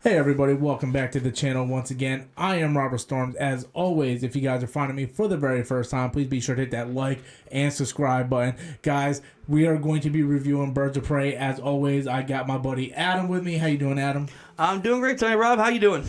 Hey everybody, welcome back to the channel once again. I am Robert Storms. As always, if you guys are finding me for the very first time, please be sure to hit that like and subscribe button. Guys, we are going to be reviewing Birds of Prey. As always, I got my buddy Adam with me. How you doing, Adam? I'm doing great tonight, Rob. How you doing?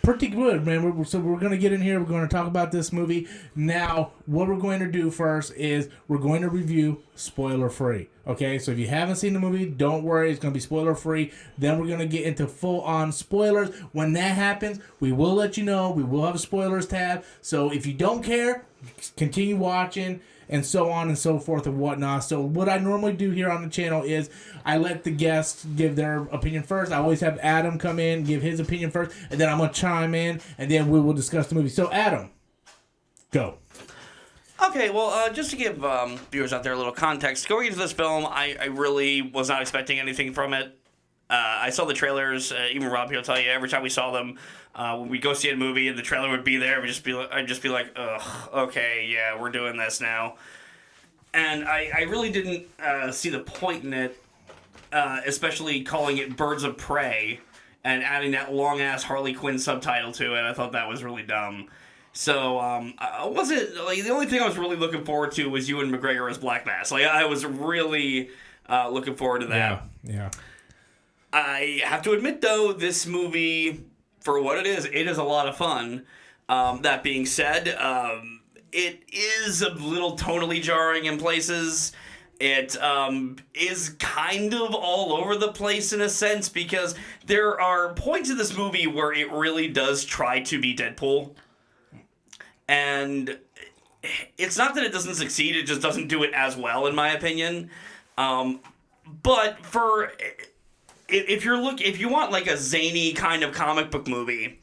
Pretty good, man. So we're going to get in here. We're going to talk about this movie. Now, what we're going to do first is we're going to review spoiler-free. Okay, so if you haven't seen the movie, don't worry. It's going to be spoiler-free. Then we're going to get into full-on spoilers. When that happens, we will let you know. We will have a spoilers tab. So if you don't care, continue watching, and so on and so forth and whatnot. So what I normally do here on the channel is I let the guests give their opinion first. I always have Adam come in, give his opinion first, and then I'm going to chime in, and then we will discuss the movie. So Adam, go. Okay, well, just to give viewers out there a little context, going into this film, I really was not expecting anything from it. I saw the trailers. Even Rob here will tell you, every time we saw them, when we go see a movie and the trailer would be there, I'd just be like, ugh, okay, yeah, we're doing this now. And I really didn't see the point in it, especially calling it Birds of Prey and adding that long-ass Harley Quinn subtitle to it. I thought that was really dumb. So, I wasn't, like, the only thing I was really looking forward to was Ewan McGregor as Black Mass. Like, I was really looking forward to that. Yeah. I have to admit, though, this movie, for what it is a lot of fun. That being said, it is a little tonally jarring in places. It is kind of all over the place in a sense, because there are points in this movie where it really does try to be Deadpool. And it's not that it doesn't succeed, it just doesn't do it as well, in my opinion. But for... If you want like a zany kind of comic book movie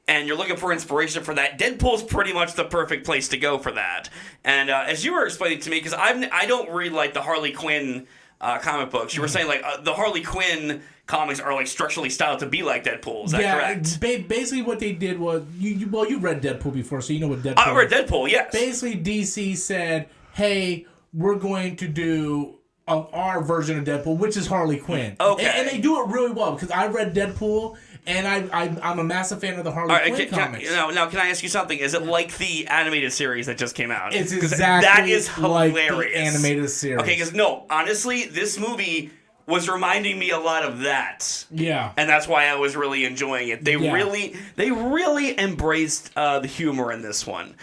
and you're looking for inspiration for that, Deadpool's pretty much the perfect place to go for that. And as you were explaining to me, because I don't read like the Harley Quinn comic books, you were saying like the Harley Quinn comics are like structurally styled to be like Deadpool. Is that correct? Basically what they did was, you read Deadpool before, so you know what Deadpool is. I read Deadpool, yes. Basically DC said, hey, we're going to do of our version of Deadpool, which is Harley Quinn. Okay. And they do it really well, because I read Deadpool, and I'm a massive fan of the Harley Quinn comics. Now, can I ask you something? Is it like the animated series that just came out? It's exactly that is hilarious. Like the animated series. Okay, because honestly, this movie was reminding me a lot of that. Yeah. And that's why I was really enjoying it. They really embraced the humor in this one.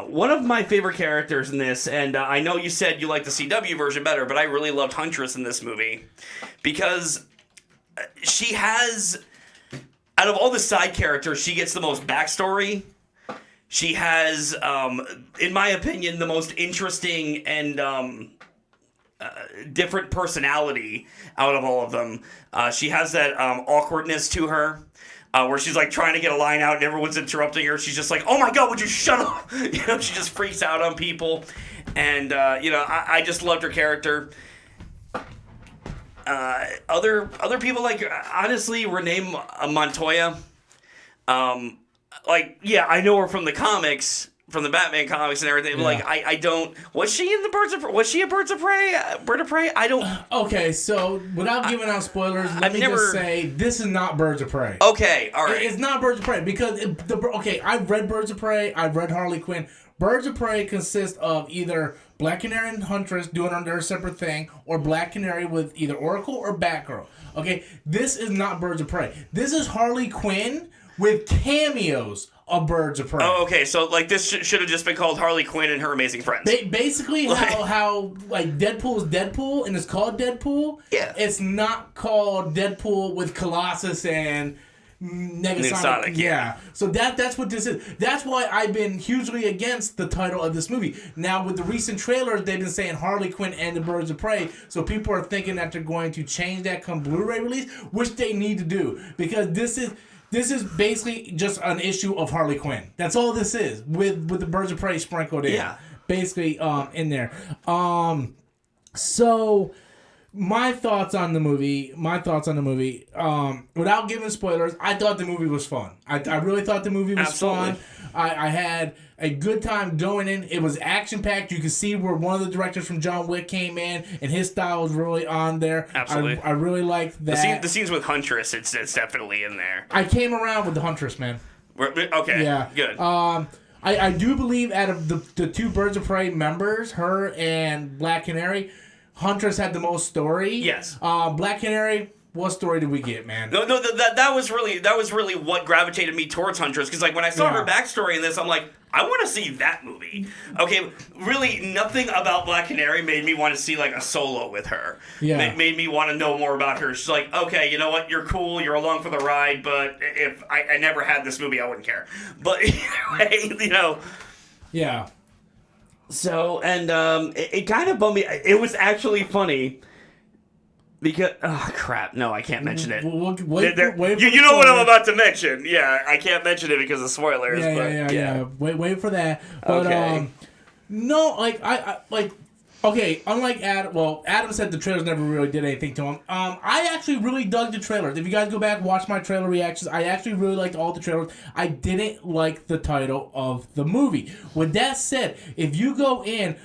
One of my favorite characters in this, and I know you said you like the CW version better, but I really loved Huntress in this movie because she has, out of all the side characters, she gets the most backstory. She has, in my opinion, the most interesting and different personality out of all of them. She has that awkwardness to her. Where she's like trying to get a line out and everyone's interrupting her. She's just like, "Oh my God, would you shut up?" She just freaks out on people, and I just loved her character. Other people, like, honestly, Renee Montoya. I know her from the comics, from the Batman comics and everything. But I don't. Was she in the Birds of Prey? Was she a Bird of Prey? I don't. Okay, so without giving out spoilers, let me just say this is not Birds of Prey. Okay, all right. It's not Birds of Prey because I've read Birds of Prey. I've read Harley Quinn. Birds of Prey consists of either Black Canary and Huntress doing on their separate thing, or Black Canary with either Oracle or Batgirl. Okay, this is not Birds of Prey. This is Harley Quinn with cameos of Birds of Prey. Oh, okay. So, like, this should have just been called Harley Quinn and Her Amazing Friends. Basically, how Deadpool is Deadpool and it's called Deadpool. Yeah. It's not called Deadpool with Colossus and Negasonic. Yeah. So that's what this is. That's why I've been hugely against the title of this movie. Now, with the recent trailers, they've been saying Harley Quinn and the Birds of Prey. So people are thinking that they're going to change that come Blu-ray release, which they need to do, because this is basically just an issue of Harley Quinn. That's all this is, with the Birds of Prey sprinkled in. Yeah. Basically, in there. So my thoughts on the movie. Without giving spoilers, I thought the movie was fun. I really thought the movie was Absolutely. fun. I had a good time going in. It was action packed. You could see where one of the directors from John Wick came in, and his style was really on there. Absolutely. I really liked that. The scenes with Huntress, it's definitely in there. I came around with the Huntress, man. Okay. Yeah. Good. I do believe out of the two Birds of Prey members, her and Black Canary, Huntress had the most story. Yes. Black Canary, what story did we get, man? No, that was really what gravitated me towards Huntress, because like when I saw her backstory in this, I'm like, I want to see that movie. Okay, really, nothing about Black Canary made me want to see like a solo with her. Yeah, made me want to know more about her. She's like, okay, you know what, you're cool, you're along for the ride, but if I never had this movie, I wouldn't care. But anyway, you know. Yeah. So, and it kind of bummed me. It was actually funny. Because, oh crap, no, I can't mention it. Wait you know what I'm about to mention. Yeah, I can't mention it because of spoilers. Yeah. Wait for that. But, okay. No, okay, unlike Adam said the trailers never really did anything to him. I actually really dug the trailers. If you guys go back and watch my trailer reactions, I actually really liked all the trailers. I didn't like the title of the movie. With that said, if you go in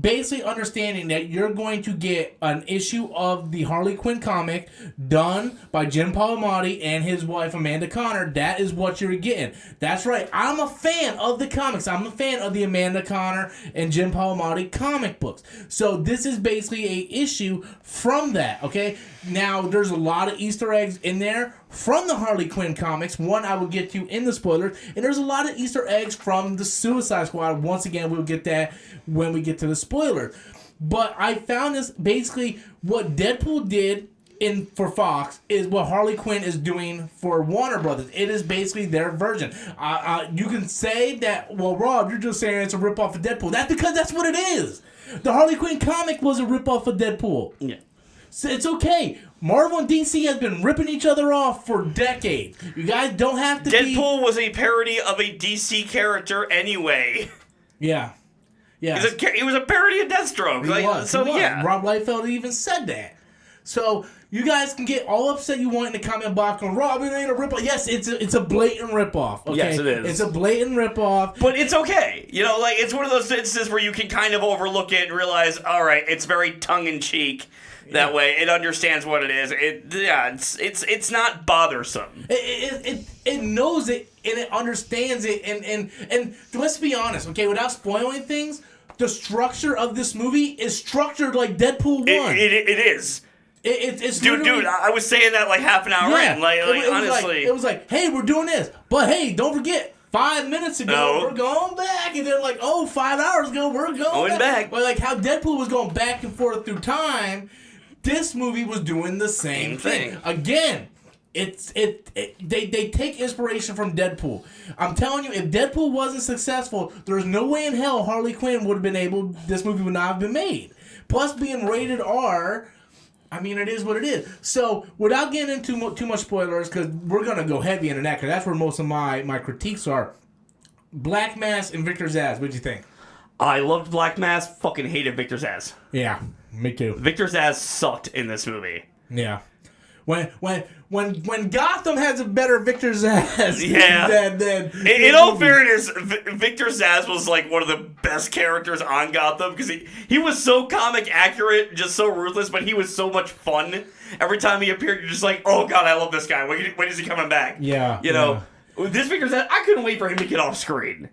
basically understanding that you're going to get an issue of the Harley Quinn comic done by Jim Palmiotti and his wife Amanda Conner, that is what you're getting. That's right. I'm a fan of the comics. I'm a fan of the Amanda Conner and Jim Palmiotti comic books. So this is basically a issue from that, okay? Now, there's a lot of Easter eggs in there from the Harley Quinn comics. One I will get to in the spoilers. And there's a lot of Easter eggs from the Suicide Squad. Once again, we'll get that when we get to the spoilers. But I found this basically what Deadpool did for Fox is what Harley Quinn is doing for Warner Brothers. It is basically their version. You can say that, well, Rob, you're just saying it's a ripoff of Deadpool. That's because that's what it is. The Harley Quinn comic was a ripoff of Deadpool. Yeah. So it's okay. Marvel and DC has been ripping each other off for decades. You guys don't have to Deadpool was a parody of a DC character anyway. Yeah. Yeah. He was a parody of Deathstroke. He was. Yeah. Rob Liefeld even said that. So you guys can get all upset you want in the comment box going, Rob, it ain't a ripoff. Yes, it's a blatant ripoff. Okay? Yes, it is. It's a blatant ripoff. But it's okay. You know, like, it's one of those instances where you can kind of overlook it and realize, all right, it's very tongue-in-cheek. That way, it understands what it is. It's not bothersome. It knows it and it understands it and let's be honest, okay, without spoiling things, the structure of this movie is structured like Deadpool 1. It is. It's dude, I was saying that like half an hour in. Like honestly. It was like, hey, we're doing this. But hey, don't forget, 5 minutes ago, we're going back. And they're like, 5 hours ago, we're going back. But like how Deadpool was going back and forth through time, this movie was doing the same thing. Again, they take inspiration from Deadpool. I'm telling you, if Deadpool wasn't successful, there's no way in hell Harley Quinn would have been able. This movie would not have been made. Plus, being rated R, I mean, it is what it is. So, without getting into too much spoilers, because we're gonna go heavy into that, because that's where most of my critiques are. Black Mask and Victor Zsasz. What'd you think? I loved Black Mask. Fucking hated Victor Zsasz. Yeah, me too. Victor Zsasz sucked in this movie. Yeah. When Gotham has a better Victor Zsasz than in all fairness, Victor Zsasz was like one of the best characters on Gotham because he was so comic accurate, just so ruthless, but he was so much fun. Every time he appeared, you're just like, oh god, I love this guy. When is he coming back? Yeah, you know, this Victor Zsasz, I couldn't wait for him to get off screen.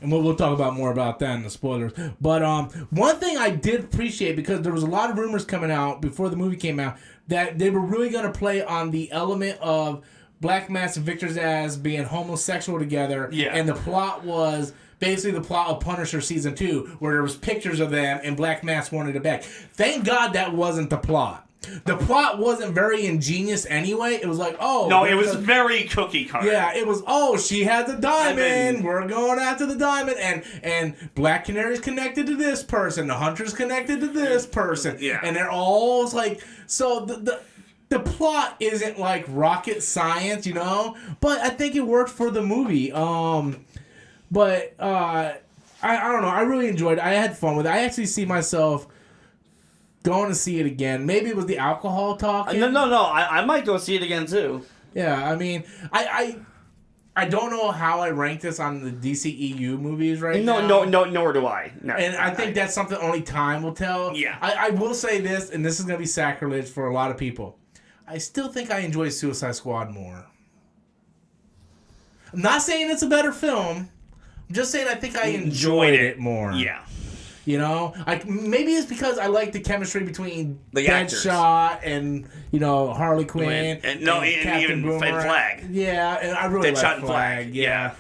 And we'll talk about more about that in the spoilers. But one thing I did appreciate, because there was a lot of rumors coming out before the movie came out, that they were really going to play on the element of Black Mask and Victor Zsasz being homosexual together. Yeah. And the plot was basically the plot of Punisher Season 2, where there was pictures of them and Black Mask wanted it back. Thank God that wasn't the plot. The plot wasn't very ingenious anyway. It was like, no, it was very cookie cutter. Yeah, it was, she had the diamond. We're going after the diamond. And Black Canary's connected to this person. The Hunter's connected to this person. Yeah. And they're all like, so the plot isn't like rocket science, you know? But I think it worked for the movie. But I don't know. I really enjoyed it. I had fun with it. I actually see myself going to see it again. Maybe it was the alcohol talking. No. I might go see it again too. Yeah, I mean, I don't know how I rank this on the DCEU movies now. No, nor do I. No, and I think that's something only time will tell. Yeah. I will say this, and this is going to be sacrilege for a lot of people. I still think I enjoy Suicide Squad more. I'm not saying it's a better film. I'm just saying I think I enjoyed it more. Yeah. You know, maybe it's because I like the chemistry between the Deadshot and Harley Quinn and Captain even Boomerang. Flag. Yeah, and I really Deadshot like and Flag. Yeah.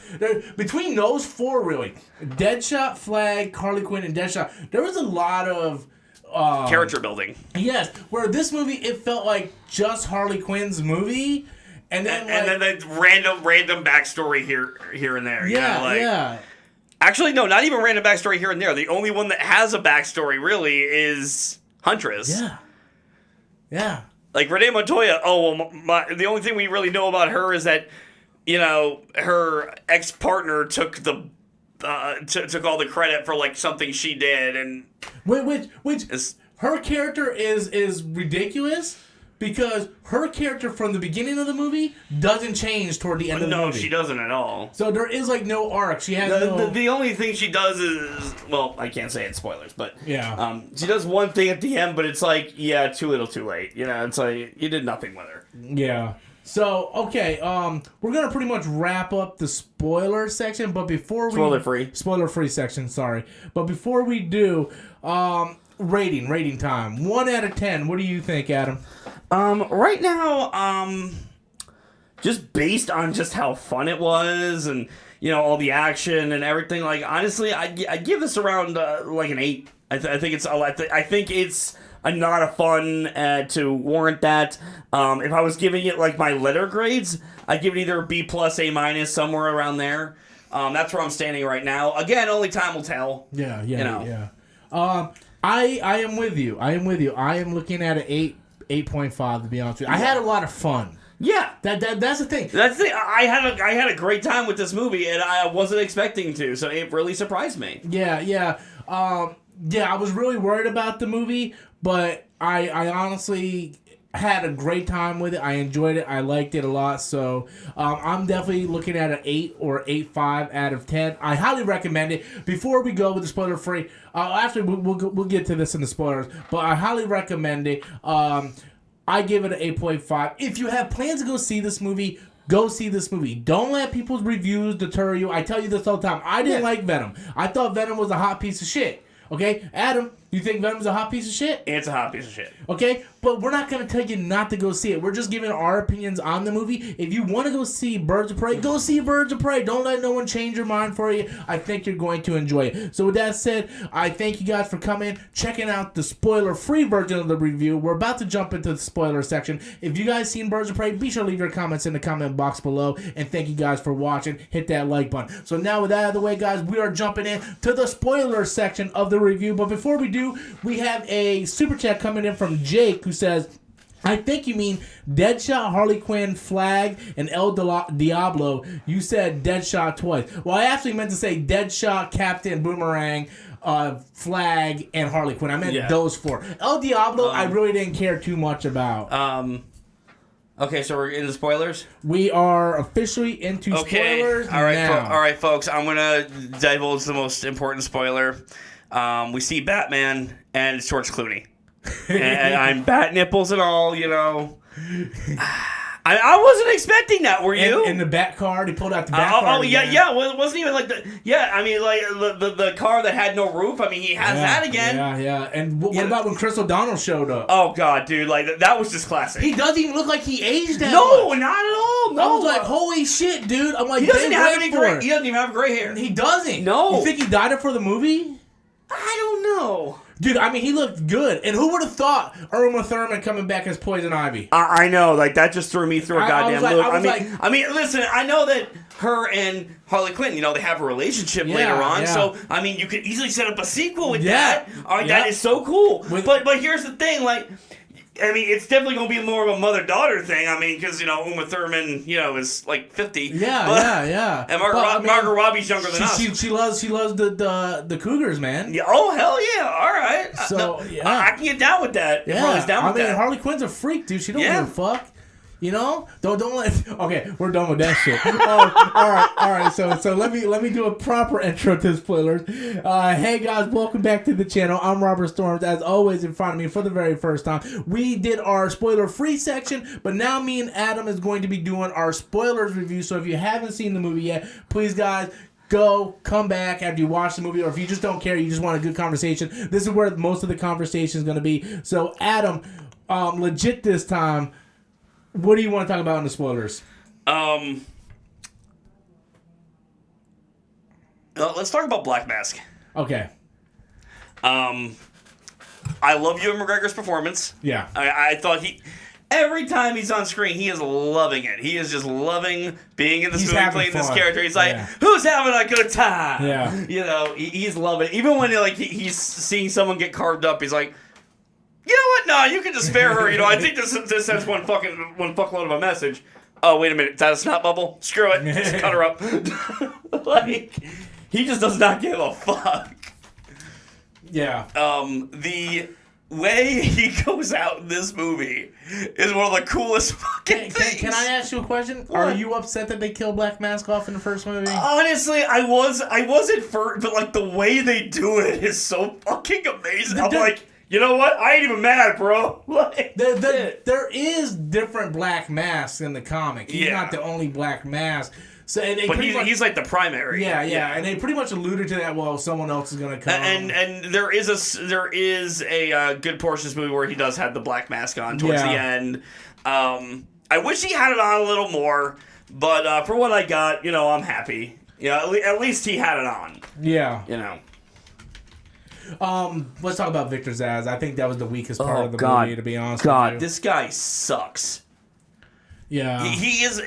Between those four, really, Deadshot, Flag, Harley Quinn, and Deadshot, there was a lot of character building. Yes, where this movie it felt like just Harley Quinn's movie, and then the random backstory here and there. Yeah. Actually, no, not even random backstory here and there. The only one that has a backstory, really, is Huntress. Yeah. Like, Renee Montoya, the only thing we really know about her is that, her ex-partner took took all the credit for, like, something she did, and... Which her character is ridiculous, because her character from the beginning of the movie doesn't change toward the end of the movie. No, she doesn't at all. So there is no arc. She has the only thing she does is, well, I can't say it spoilers, but yeah, she does one thing at the end, but it's like, yeah, too little, too late. It's like you did nothing with her. Yeah. So okay, we're gonna pretty much wrap up the spoiler section, but before we spoiler free section, sorry, but before we do, rating time, 1 out of 10. What do you think, Adam? Right now, just based on just how fun it was and, all the action and everything, like, honestly, I'd give this around, like an 8. I think it's not a fun, to warrant that. If I was giving it, like, my letter grades, I'd give it either a B+, A-, somewhere around there. That's where I'm standing right now. Again, only time will tell. Yeah. I am with you. I am looking at an 8.5, to be honest with you. I had a lot of fun. Yeah, that's the thing. That's the thing. I had a great time with this movie, and I wasn't expecting to, so it really surprised me. Yeah. I was really worried about the movie, but I honestly had a great time with it. I enjoyed it. I liked it a lot. So I'm definitely looking at an 8 or 8.5 out of 10. I highly recommend it. Before we go with the spoiler free, actually we'll get to this in the spoilers, but I highly recommend it. I give it an 8.5. If you have plans to go see this movie, go see this movie. Don't let people's reviews deter you. I tell you this all the time. I didn't like Venom. I thought Venom was a hot piece of shit. Okay, Adam, you think Venom's a hot piece of shit? It's a hot piece of shit. Okay, but we're not going to tell you not to go see it. We're just giving our opinions on the movie. If you want to go see Birds of Prey, go see Birds of Prey. Don't let no one change your mind for you. I think you're going to enjoy it. So with that said, I thank you guys for coming, checking out the spoiler-free version of the review. We're about to jump into the spoiler section. If you guys seen Birds of Prey, be sure to leave your comments in the comment box below. And thank you guys for watching. Hit that like button. So now with that out of the way, guys, we are jumping in to the spoiler section of the review. But before we do, we have a super chat coming in from Jake, who says, I think you mean Deadshot, Harley Quinn, Flag, and El Diablo. You said Deadshot twice. Well, I actually meant to say Deadshot, Captain Boomerang, Flag, and Harley Quinn. I meant those 4. El Diablo, I really didn't care too much about. Okay, so we're into spoilers? We are officially into spoilers all right, now. All right, folks. I'm going to divulge the most important spoiler. We see Batman, and it's George Clooney. And I'm bat nipples and all, I wasn't expecting that, were you? In the bat card, he pulled out the bat card. Yeah. Well, it wasn't even like the car that had no roof. I mean, he has that again. Yeah. And what about when Chris O'Donnell showed up? Oh, God, dude. Like, that was just classic. He doesn't even look like he aged that much. Not at all. No. I was like, holy shit, dude. I'm like, he doesn't even have gray hair. He doesn't. No. You think he dyed it for the movie? I don't know. Dude, I mean, he looked good. And who would have thought Uma Thurman coming back as Poison Ivy? I know. Like, that just threw me through a goddamn loop. I mean, listen, I know that her and Harley Quinn, they have a relationship later on. Yeah. So, I mean, you could easily set up a sequel with that. All right, that is so cool. But here's the thing, like, I mean, it's definitely going to be more of a mother-daughter thing. I mean, because, Uma Thurman, is like 50. Yeah. And Margot Robbie's younger than us. She loves the Cougars, man. Yeah, oh, hell yeah. All right. So, yeah. I can get down with that. Yeah. Ronnie's down with that. Harley Quinn's a freak, dude. She don't give a fuck. Don't let. Okay, we're done with that shit. All right. So let me do a proper intro to spoilers. Hey guys, welcome back to the channel. I'm Robert Storms, as always. In front of me for the very first time, we did our spoiler-free section, but now me and Adam is going to be doing our spoilers review. So if you haven't seen the movie yet, please guys, come back after you watch the movie, or if you just don't care, you just want a good conversation. This is where most of the conversation is going to be. So Adam, legit this time. What do you want to talk about in the spoilers? Let's talk about Black Mask. Okay. I love Ewan McGregor's performance. Yeah. I thought every time he's on screen, he is loving it. He is just loving being in this movie, playing this character. He's like, who's having a good time? Yeah. He's loving it. Even when he's seeing someone get carved up, he's like, you know what? No, you can just spare her. I think this sends one fuckload of a message. Oh, wait a minute. Is that a snot bubble? Screw it. Just cut her up. He just does not give a fuck. Yeah. The way he goes out in this movie is one of the coolest fucking things. Can I ask you a question? What? Are you upset that they killed Black Mask off in the first movie? Honestly, I wasn't first, but the way they do it is so fucking amazing. I'm like, you know what? I ain't even mad, bro. There is different Black Masks in the comic. He's not the only Black Mask. So, he's like the primary. Yeah, and they pretty much alluded to that. Well, someone else is gonna come. And there is a good portion of this movie where he does have the Black Mask on towards the end. I wish he had it on a little more, but for what I got, I'm happy. At least he had it on. Yeah. Let's talk about Victor Zsasz. I think that was the weakest part of the movie, to be honest with you. This guy sucks. Yeah. He is,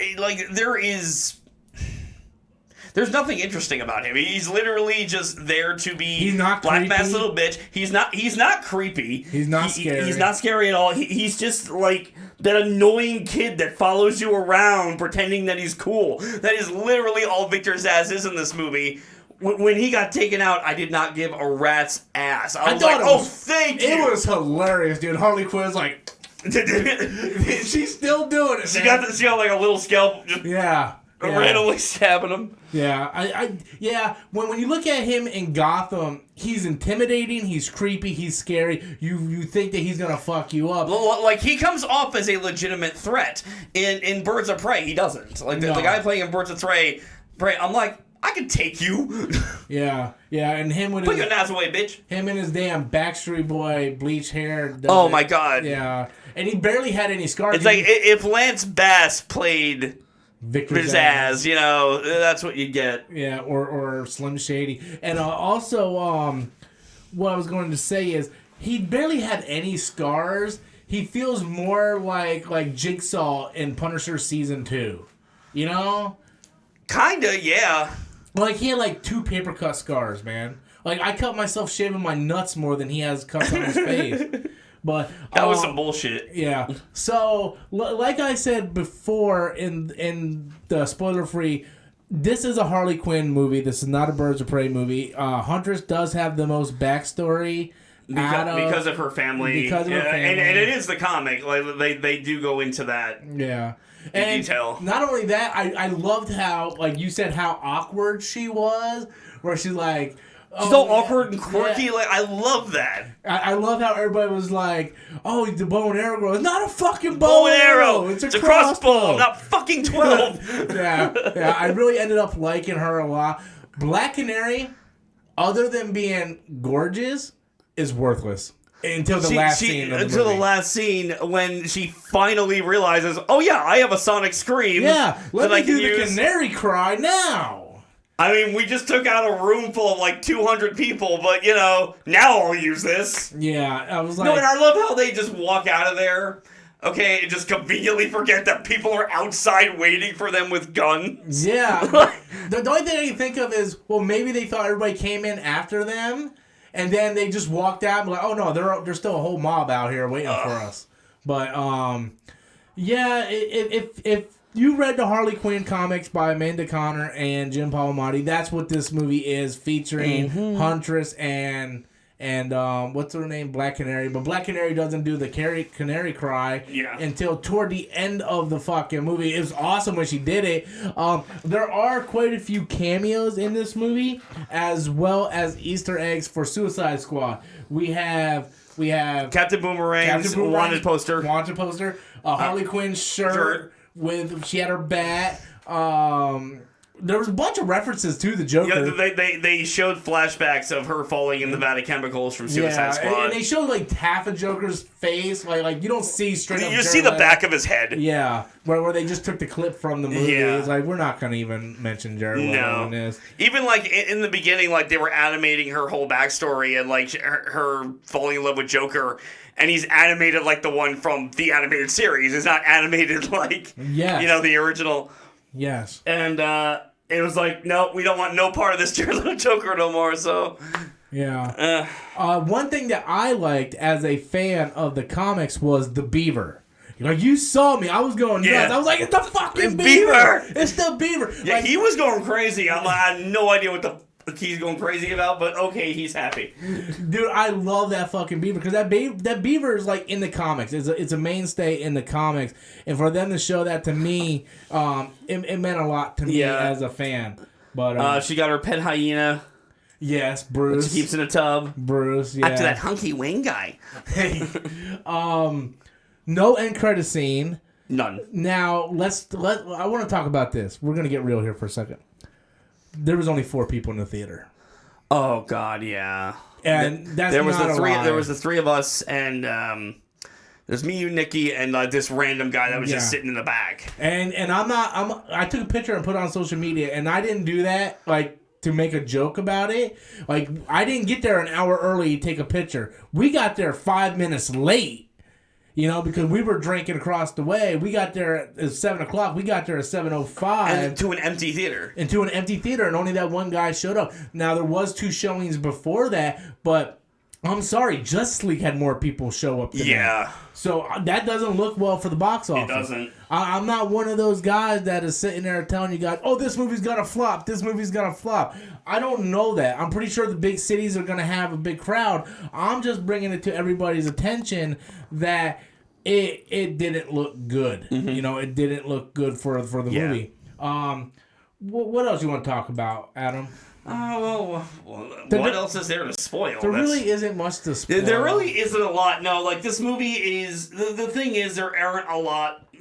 there's nothing interesting about him. He's literally just there to be he's not Black creepy. Mask little bitch. He's not creepy. He's not scary. He's not scary at all. He's just like that annoying kid that follows you around pretending that he's cool. That is literally all Victor Zsasz is in this movie. When he got taken out, I did not give a rat's ass. I was like, thank you. It was hilarious, dude. Harley Quinn's like, she's still doing it. She got like a little scalp. Just randomly stabbing him. Yeah. When you look at him in Gotham, he's intimidating. He's creepy. He's scary. You think that he's gonna fuck you up. Like he comes off as a legitimate threat. In Birds of Prey, he doesn't. Like the guy playing in Birds of Prey, I'm like, I can take you. Yeah, and him with put your ass away, bitch. Him and his damn Backstreet Boy bleach hair. My god. Yeah, and he barely had any scars. It's like if Lance Bass played Victor Zsasz, that's what you get. Yeah, or Slim Shady, and also, what I was going to say is he barely had any scars. He feels more like Jigsaw in Punisher season 2. Kinda, yeah. Like, he had, 2 paper cut scars, man. Like, I cut myself shaving my nuts more than he has cuts on his face. But that was some bullshit. Yeah. So, like I said before in the spoiler-free, this is a Harley Quinn movie. This is not a Birds of Prey movie. Huntress does have the most backstory. Because of her family. Because of her family. And it is the comic. Like, they do go into that. Yeah. And detail. Not only that, I loved how, like you said, how awkward she was, where she's like... She's all awkward and quirky. Yeah. Like, I love that. I love how everybody was like, oh, the bow and arrow girl. It's not a fucking bow and arrow. It's a crossbow. I'm not fucking 12. Yeah. I really ended up liking her a lot. Black Canary, other than being gorgeous, is worthless. Until the last scene of the movie. Until the last scene when she finally realizes, oh yeah, I have a sonic scream. Yeah, let me do the canary cry now. I mean, we just took out a room full of 200 people, but now I'll use this. Yeah, I was like... No, and I love how they just walk out of there, okay, and just conveniently forget that people are outside waiting for them with guns. Yeah. The only thing I can think of is, well, maybe they thought everybody came in after them, and then they just walked out and be like, oh no, there's still a whole mob out here waiting for us. But yeah, if you read the Harley Quinn comics by Amanda Conner and Jim Palmiotti, that's what this movie is, featuring Huntress and what's her name? Black Canary. But Black Canary doesn't do the canary cry until toward the end of the fucking movie. It was awesome when she did it. There are quite a few cameos in this movie, as well as Easter eggs for Suicide Squad. We have Captain Boomerang's wanted poster. Harley Quinn shirt with she had her bat. There was a bunch of references to the Joker. Yeah, they showed flashbacks of her falling in the vat of chemicals from Suicide Squad. And they showed like half of Joker's face, like you don't see straight up. You see the back of his head. Yeah, where they just took the clip from the movie. Yeah. It's like we're not gonna even mention Jared Leto in this. Even like in the beginning, like they were animating her whole backstory and like her falling in love with Joker. And he's animated like the one from the animated series. It's not animated like the original. Yes. And it was like, no, we don't want no part of this Jared Leto Joker no more. So yeah. One thing that I liked as a fan of the comics was the Beaver. Like, you saw me. I was going nuts. I was like, it's the fucking Beaver. It's the Beaver. Yeah, like, he was going crazy. I had no idea what the he's going crazy about, but okay, he's happy. Dude, I love that fucking Beaver because that Beaver is like in the comics. It's a mainstay in the comics, and for them to show that to me, it meant a lot to me as a fan. But she got her pet hyena. Yes, Bruce. She keeps in a tub. Bruce, yeah. After that hunky wing guy. No end credit scene. None. Now I want to talk about this. We're gonna get real here for a second. There was only 4 people in the theater. Oh God, yeah. And that's there was not the three. a lie. There was the 3 of us, and there's me, you, Nikki, and this random guy that was just sitting in the back. And I took a picture and put it on social media, and I didn't do that like to make a joke about it. Like, I didn't get there an hour early to take a picture. We got there 5 minutes late. You know, because we were drinking across the way. We got there at 7 o'clock. We got there at 7:05. And to an empty theater. And only that one guy showed up. Now, there was 2 showings before that, but I'm sorry, Justice League had more people show up than that. So that doesn't look well for the box office. It doesn't. I'm not one of those guys that is sitting there telling you guys, oh, this movie's gonna flop. This movie's gonna flop. I don't know that. I'm pretty sure the big cities are gonna have a big crowd. I'm just bringing it to everybody's attention that it didn't look good. Mm-hmm. You know, it didn't look good for the movie. What else you want to talk about, Adam? What else is there to spoil? There really isn't much to spoil. There really isn't a lot. No, like this movie is the thing is there aren't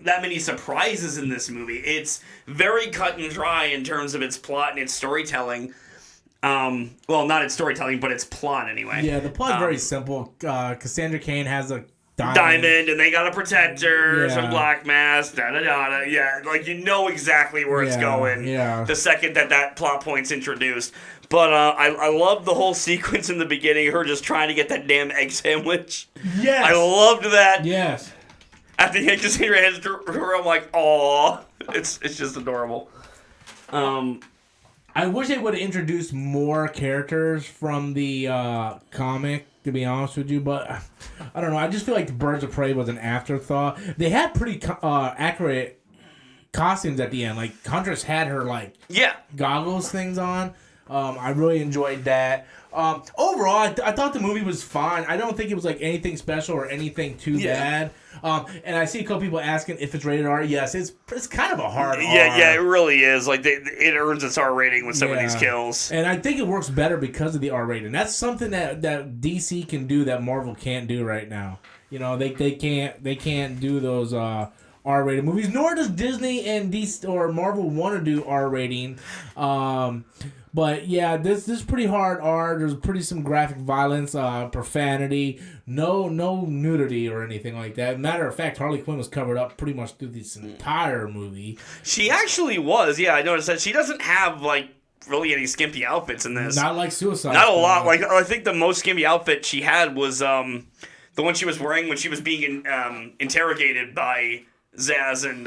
that many surprises in this movie. It's very cut and dry in terms of its plot and its storytelling. Well, not its storytelling, but its plot anyway. Yeah, the plot's very simple. Cassandra Cain has a diamond, and they got a protector, some black mask, da-da-da-da. Yeah, like, you know exactly where it's going the second that plot point's introduced. But I love the whole sequence in the beginning, her just trying to get that damn egg sandwich. Yes. I loved that. Yes. At the end, just her hands through her, I'm like, aw. It's just adorable. I wish they would have introduced more characters from the comic, to be honest with you, but I don't know. I just feel like the Birds of Prey was an afterthought. They had pretty accurate costumes at the end. Like, Huntress had her, goggles things on. I really enjoyed that. Overall, I thought the movie was fine. I don't think it was, anything special or anything too bad. And I see a couple people asking if it's rated R. Yes, it's kind of a hard R. Yeah, it really is. Like, it earns its R rating with some of these kills. And I think it works better because of the R rating. That's something that DC can do that Marvel can't do right now. You know, they can't do those R-rated movies, nor does Disney and DC or Marvel want to do R rating. But yeah, this is pretty hard R. There's some graphic violence, profanity, no nudity or anything like that. Matter of fact, Harley Quinn was covered up pretty much through this entire movie. She actually was, I noticed that. She doesn't have really any skimpy outfits in this. Not like Suicide. Not a lot. Like, I think the most skimpy outfit she had was the one she was wearing when she was being interrogated by Zaz and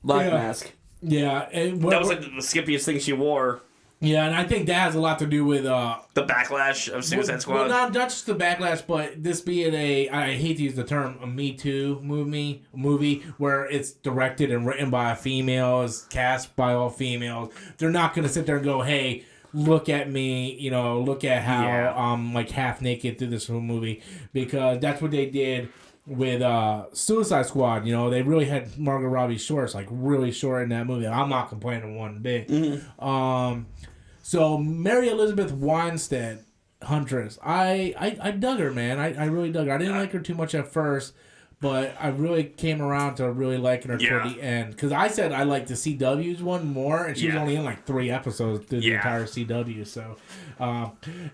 Black Mask. Yeah. That was the skimpiest thing she wore. Yeah, and I think that has a lot to do with The backlash of Suicide Squad. Well, not just the backlash, but this being I hate to use the term, a Me Too movie where it's directed and written by a female, is cast by all females. They're not going to sit there and go, hey, look at me, look at how I'm like half naked through this whole movie, because that's what they did with Suicide Squad. They really had Margot Robbie shorts, like really short in that movie. I'm not complaining one bit. Mm-hmm. So Mary Elizabeth Winstead, Huntress, I dug her, man. I really dug her. I didn't like her too much at first, but I really came around to really liking her toward the end. Because I said I liked the CW's one more, and she was only in like 3 episodes through the entire CW. So,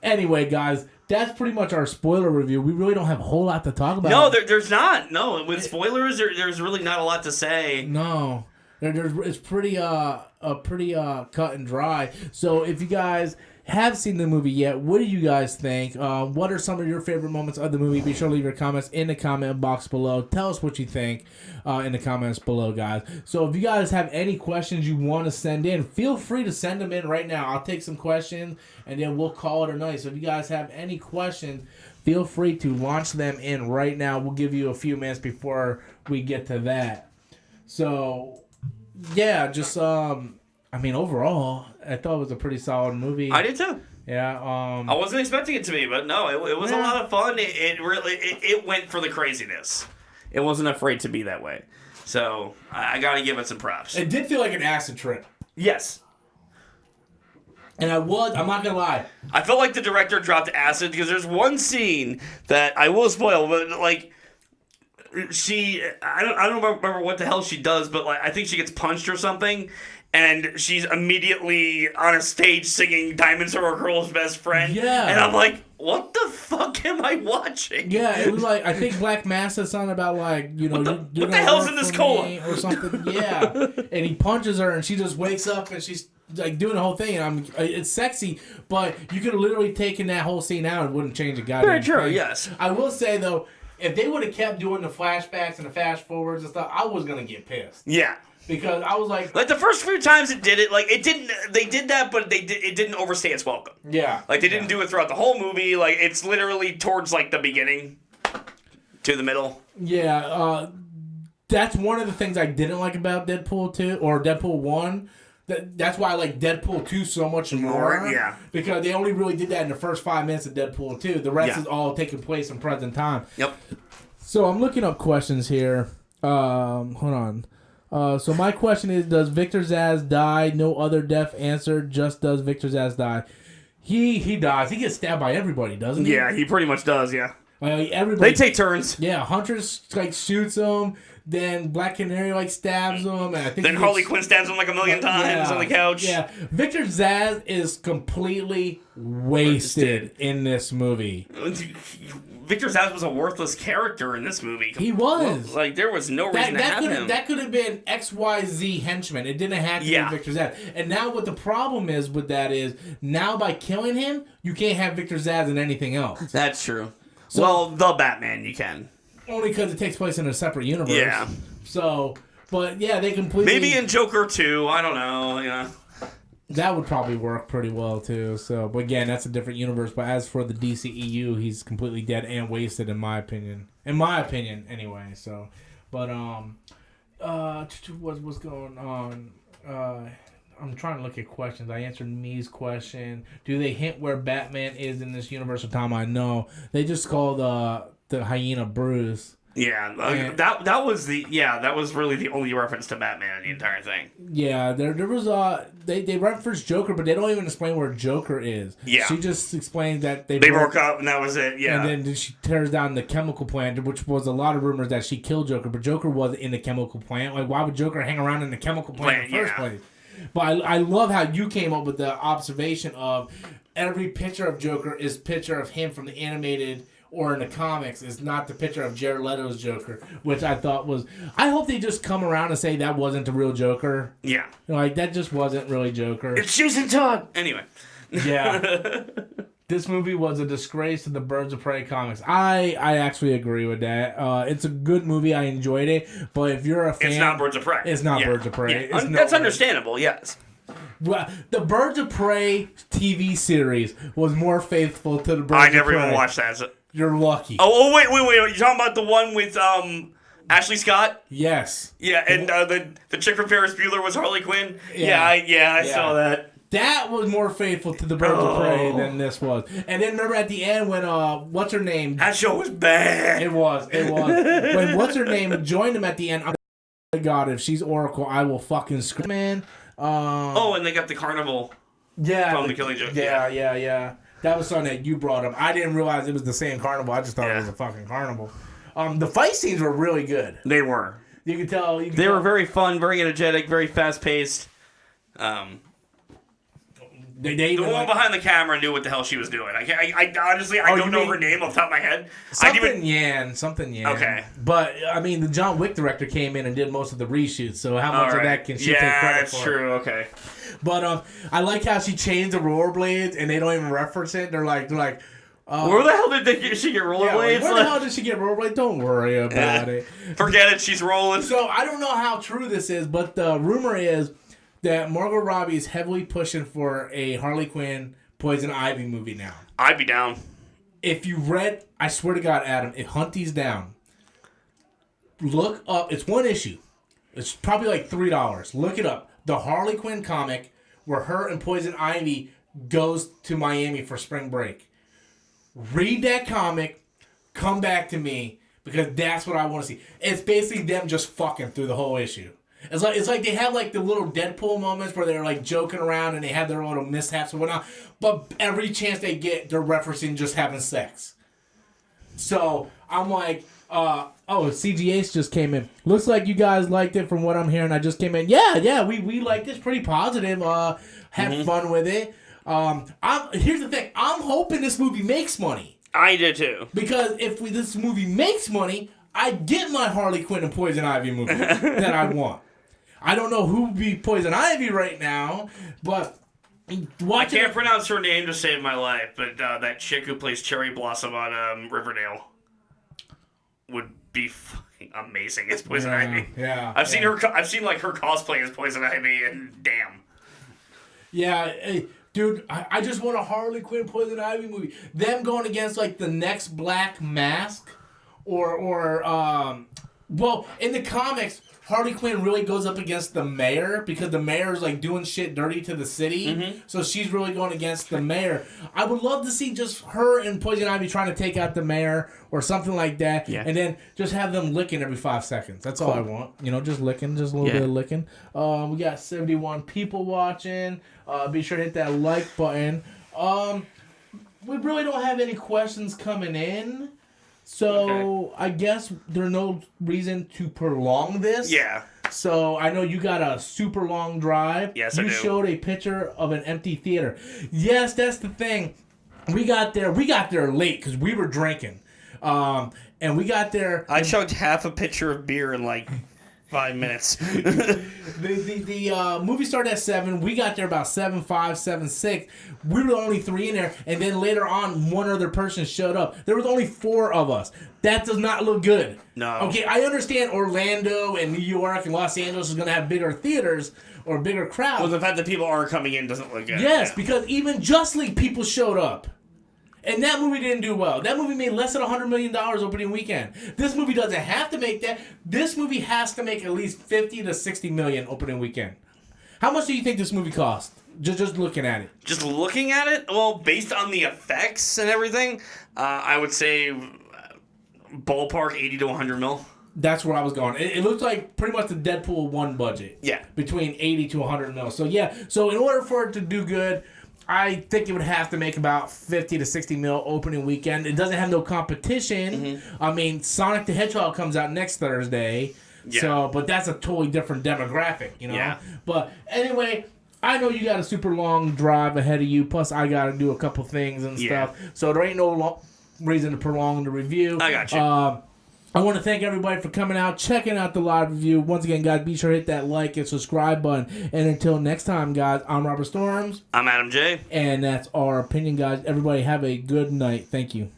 anyway, guys, that's pretty much our spoiler review. We really don't have a whole lot to talk about. No, there's not. No, with spoilers, there's really not a lot to say. No. It's pretty cut and dry. So if you guys have seen the movie yet, what do you guys think? What are some of your favorite moments of the movie? Be sure to leave your comments in the comment box below. Tell us what you think in the comments below, guys. So if you guys have any questions you want to send in, feel free to send them in right now. I'll take some questions and then we'll call it a night. So if you guys have any questions, feel free to launch them in right now. We'll give you a few minutes before we get to that. So yeah, just overall, I thought it was a pretty solid movie. I did too. Yeah. I wasn't expecting it to be, but no, it was a lot of fun. It really went for the craziness. It wasn't afraid to be that way. So I got to give it some props. It did feel like an acid trip. Yes. And I'm not gonna lie, I felt like the director dropped acid because there's one scene that I will spoil, but like. I don't remember what the hell she does, but like I think she gets punched or something, and she's immediately on a stage singing "Diamonds Are a Girl's Best Friend." Yeah, and I'm like, what the fuck am I watching? Yeah, it was like I think Black Mass said something about like what the hell's in this cola or something. Yeah, and he punches her, and she just wakes up, and she's like doing the whole thing. And it's sexy, but you could have literally taken that whole scene out and wouldn't change a goddamn Very true. thing. Yes, I will say though. If they would have kept doing the flashbacks and the fast forwards and stuff, I was gonna get pissed. Yeah, because I was like the first few times it did it, like it didn't. They did that, but it didn't overstay its welcome. Yeah, like they didn't do it throughout the whole movie. Like it's literally towards like the beginning to the middle. Yeah, that's one of the things I didn't like about Deadpool 2 or Deadpool 1. That's why I like Deadpool 2 so much more. Yeah. Because they only really did that in the first 5 minutes of Deadpool 2. The rest is all taking place in present time. Yep. So I'm looking up questions here. Hold on. So my question is, does Victor Zsasz die? No other death answered. Just does Victor Zsasz die? He dies. He gets stabbed by everybody, doesn't he? Yeah, he pretty much does, yeah. Everybody. They take turns. Yeah, Huntress shoots him. Then Black Canary stabs him, and I think then Harley Quinn stabs him like a million times on the couch. Yeah, Victor Zsasz is completely wasted in this movie. Victor Zsasz was a worthless character in this movie. He was there was no reason to have him. That could have been XYZ henchman. It didn't have to be Victor Zsasz. And now what the problem is with that is now by killing him, you can't have Victor Zsasz in anything else. That's true. So, the Batman you can. Only because it takes place in a separate universe. Yeah. So, but yeah, they completely... Maybe in Joker 2, I don't know, yeah. That would probably work pretty well, too. So, but again, that's a different universe. But as for the DCEU, he's completely dead and wasted, in my opinion. In my opinion, anyway. So, but, what's going on? I'm trying to look at questions. I answered Me's question. Do they hint where Batman is in this universe of time? I know. They just call the hyena Bruce. Yeah, that was really the only reference to Batman in the entire thing. Yeah, there was they reference Joker, but they don't even explain where Joker is. Yeah, she just explained that they broke up and that was it. Yeah, and then she tears down the chemical plant, which was a lot of rumors that she killed Joker, but Joker wasn't in the chemical plant. Like, why would Joker hang around in the chemical plant in the first place? But I love how you came up with the observation of every picture of Joker is picture of him from the animated or in the comics is not the picture of Jared Leto's Joker, which I thought was... I hope they just come around and say that wasn't the real Joker. Yeah. Like, that just wasn't really Joker. It's Jason Todd! Anyway. Yeah. This movie was a disgrace to the Birds of Prey comics. I actually agree with that. It's a good movie. I enjoyed it. But if you're a fan... It's not Birds of Prey. It's not Birds of Prey. Yeah. That's understandable, yes. Well, the Birds of Prey TV series was more faithful to the Birds I of never Prey. even watched that. You're lucky. Wait. You're talking about the one with Ashley Scott? Yes. Yeah, and the chick from Ferris Bueller was Harley Quinn? Yeah. I saw that. That was more faithful to the Birds of Prey than this was. And then remember at the end when what's her name? That show was bad. It was. When what's her name joined him at the end. Oh my God! If she's Oracle, I will fucking scream, man. And they got the carnival. Yeah. From the Killing Joke. Yeah. That was something that you brought up. I didn't realize it was the same carnival. I just thought it was a fucking carnival. The fight scenes were really good. They were. You could tell. They were very fun, very energetic, very fast paced. The one behind the camera knew what the hell she was doing. I honestly don't know her name off the top of my head. Something Yan. Okay. But I mean, the John Wick director came in and did most of the reshoots. So how much of that can she take credit for? Yeah, that's true. Okay. But I like how she changed the rollerblades and they don't even reference it. They're like. Where the hell did she get rollerblades? Where the hell did she get rollerblades? Don't worry about it. Forget it. She's rolling. So I don't know how true this is, but the rumor is that Margot Robbie is heavily pushing for a Harley Quinn Poison Ivy movie now. I'd be down. If you read, I swear to God, Adam, if Hunt these down, look up. It's one issue. It's probably like $3. Look it up. The Harley Quinn comic where her and Poison Ivy goes to Miami for spring break. Read that comic. Come back to me because that's what I want to see. It's basically them just fucking through the whole issue. It's like they have like the little Deadpool moments where they're like joking around and they have their little mishaps and whatnot. But every chance they get, they're referencing just having sex. So I'm like, CGH just came in. Looks like you guys liked it from what I'm hearing. I just came in. Yeah, we liked it. Pretty positive. Had fun with it. Here's the thing. I'm hoping this movie makes money. I did too. Because if this movie makes money, I get my Harley Quinn and Poison Ivy movie that I want. I don't know who would be Poison Ivy right now, but I can't pronounce her name to save my life, but that chick who plays Cherry Blossom on Riverdale would be fucking amazing as Poison Ivy. Yeah, I've seen her. I've seen like her cosplay as Poison Ivy, and damn. Yeah, dude, I just want a Harley Quinn Poison Ivy movie. Them going against like the next Black Mask, or well, in the comics, Harley Quinn really goes up against the mayor because the mayor is like doing shit dirty to the city. So she's really going against the mayor. I would love to see just her and Poison Ivy trying to take out the mayor or something like that. Yeah. And then just have them licking every 5 seconds. That's all I want. Just licking, just a little bit of licking. We got 71 people watching. Be sure to hit that like button. We really don't have any questions coming in. So, I guess there's no reason to prolong this. Yeah. So, I know you got a super long drive. Yes, I do. You showed a picture of an empty theater. Yes, that's the thing. We got there late because we were drinking. And we got there. I chugged half a pitcher of beer in like 5 minutes. The movie started at 7. We got there about 7:05, 7:06. We were the only 3 in there, and then later on, one other person showed up. There was only 4 of us. That does not look good. No. Okay, I understand Orlando and New York and Los Angeles is going to have bigger theaters or bigger crowds. Well, the fact that people aren't coming in doesn't look good. Yes, because even Just League people showed up. And that movie didn't do well. That movie made less than $100 million opening weekend. This movie doesn't have to make that. This movie has to make at least $50 to $60 million opening weekend. How much do you think this movie cost? Just looking at it. Just looking at it? Well, based on the effects and everything, I would say ballpark 80 to 100 mil. That's where I was going. It looks like pretty much the Deadpool 1 budget. Yeah. Between 80 to 100 mil. So, yeah. So, in order for it to do good, I think it would have to make about 50 to 60 mil opening weekend. It doesn't have no competition. I mean, Sonic the Hedgehog comes out next Thursday. Yeah. So, but that's a totally different demographic, Yeah. But anyway, I know you got a super long drive ahead of you. Plus, I got to do a couple things and stuff. So there ain't no reason to prolong the review. I got you. I want to thank everybody for coming out, checking out the live review. Once again, guys, be sure to hit that like and subscribe button. And until next time, guys, I'm Robert Storms. I'm Adam J. And that's our opinion, guys. Everybody have a good night. Thank you.